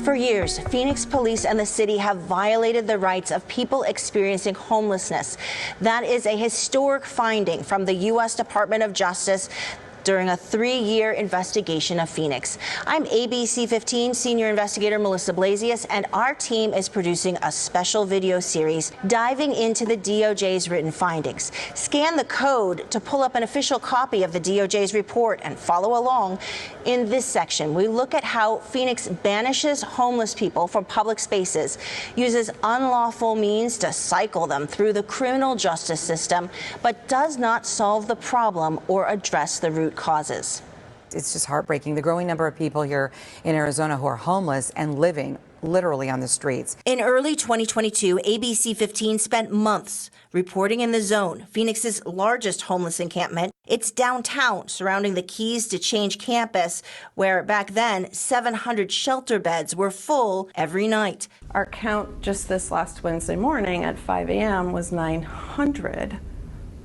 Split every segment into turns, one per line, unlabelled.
For years, Phoenix police and the city have violated the rights of people experiencing homelessness. That is a historic finding from the U.S. Department of Justice during a 3-year investigation of Phoenix. I'm ABC 15 senior investigator Melissa Blasius, and our team is producing a special video series diving into the DOJ's written findings. Scan the code to pull up an official copy of the DOJ's report and follow along. In this section, we look at how Phoenix banishes homeless people from public spaces, uses unlawful means to cycle them through the criminal justice system, but does not solve the problem or address the root causes.
It's just heartbreaking. The growing number of people here in Arizona who are homeless and living literally on the streets.
In early 2022, ABC 15 spent months reporting in the Zone, Phoenix's largest homeless encampment. It's downtown, surrounding the Keys to Change campus, where back then 700 shelter beds were full every night.
Our count just this last Wednesday morning at 5 a.m. was 900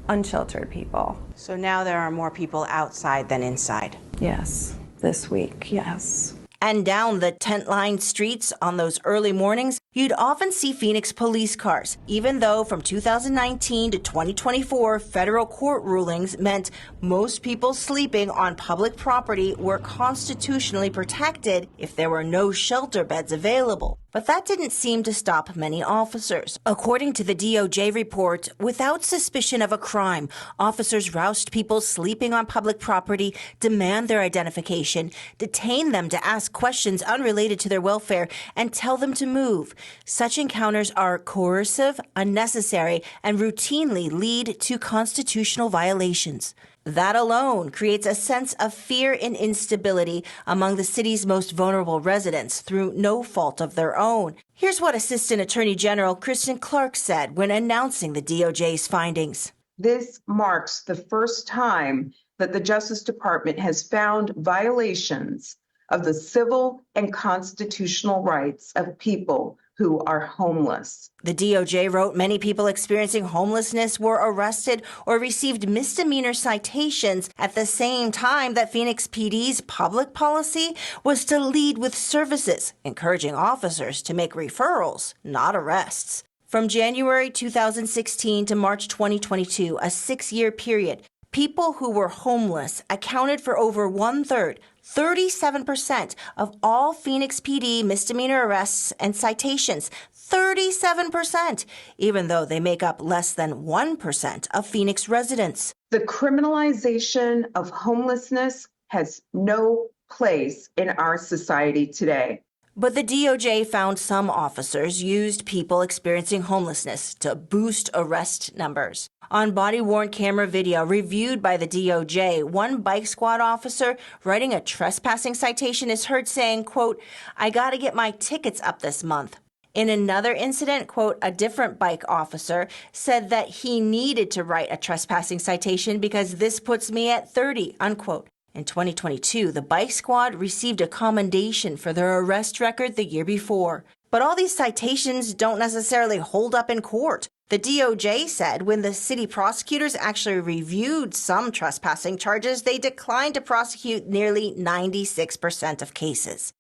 unsheltered people.
So now there are more people outside than inside.
Yes, this week, yes.
And down the tent-lined streets on those early mornings, you'd often see Phoenix police cars, even though from 2019 to 2024, federal court rulings meant most people sleeping on public property were constitutionally protected if there were no shelter beds available. But that didn't seem to stop many officers. According to the DOJ report, without suspicion of a crime, officers roused people sleeping on public property, demand their identification, detain them to ask questions unrelated to their welfare, and tell them to move. Such encounters are coercive, unnecessary, and routinely lead to constitutional violations. That alone creates a sense of fear and instability among the city's most vulnerable residents through no fault of their own. Here's what Assistant Attorney General Kristen Clark said when announcing the DOJ's findings.
This marks the first time that the Justice Department has found violations of the civil and constitutional rights of people who are homeless.
The DOJ wrote many people experiencing homelessness were arrested or received misdemeanor citations at the same time that Phoenix PD's public policy was to lead with services, encouraging officers to make referrals, not arrests. From January 2016 to March 2022, a 6-year period, people who were homeless accounted for over 1/3, 37% of all Phoenix PD misdemeanor arrests and citations. 37%, even though they make up less than 1% of Phoenix residents.
The criminalization of homelessness has no place in our society today.
But the DOJ found some officers used people experiencing homelessness to boost arrest numbers. On body-worn camera video reviewed by the DOJ, one bike squad officer writing a trespassing citation is heard saying, quote, "I gotta get my tickets up this month." In another incident, quote, a different bike officer said that he needed to write a trespassing citation because this puts me at 30, unquote. In 2022, the bike squad received a commendation for their arrest record the year before. But all these citations don't necessarily hold up in court. The DOJ said when the city prosecutors actually reviewed some trespassing charges, they declined to prosecute nearly 96% of cases.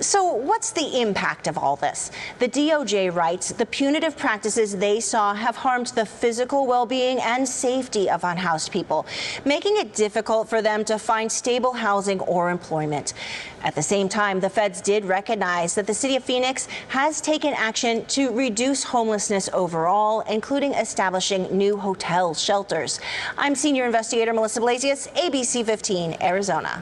So what's the impact of all this? The DOJ writes the punitive practices they saw have harmed the physical well-being and safety of unhoused people, making it difficult for them to find stable housing or employment. At the same time, the feds did recognize that the city of Phoenix has taken action to reduce homelessness overall, including establishing new hotel shelters. I'm senior investigator Melissa Blasius, ABC 15, Arizona.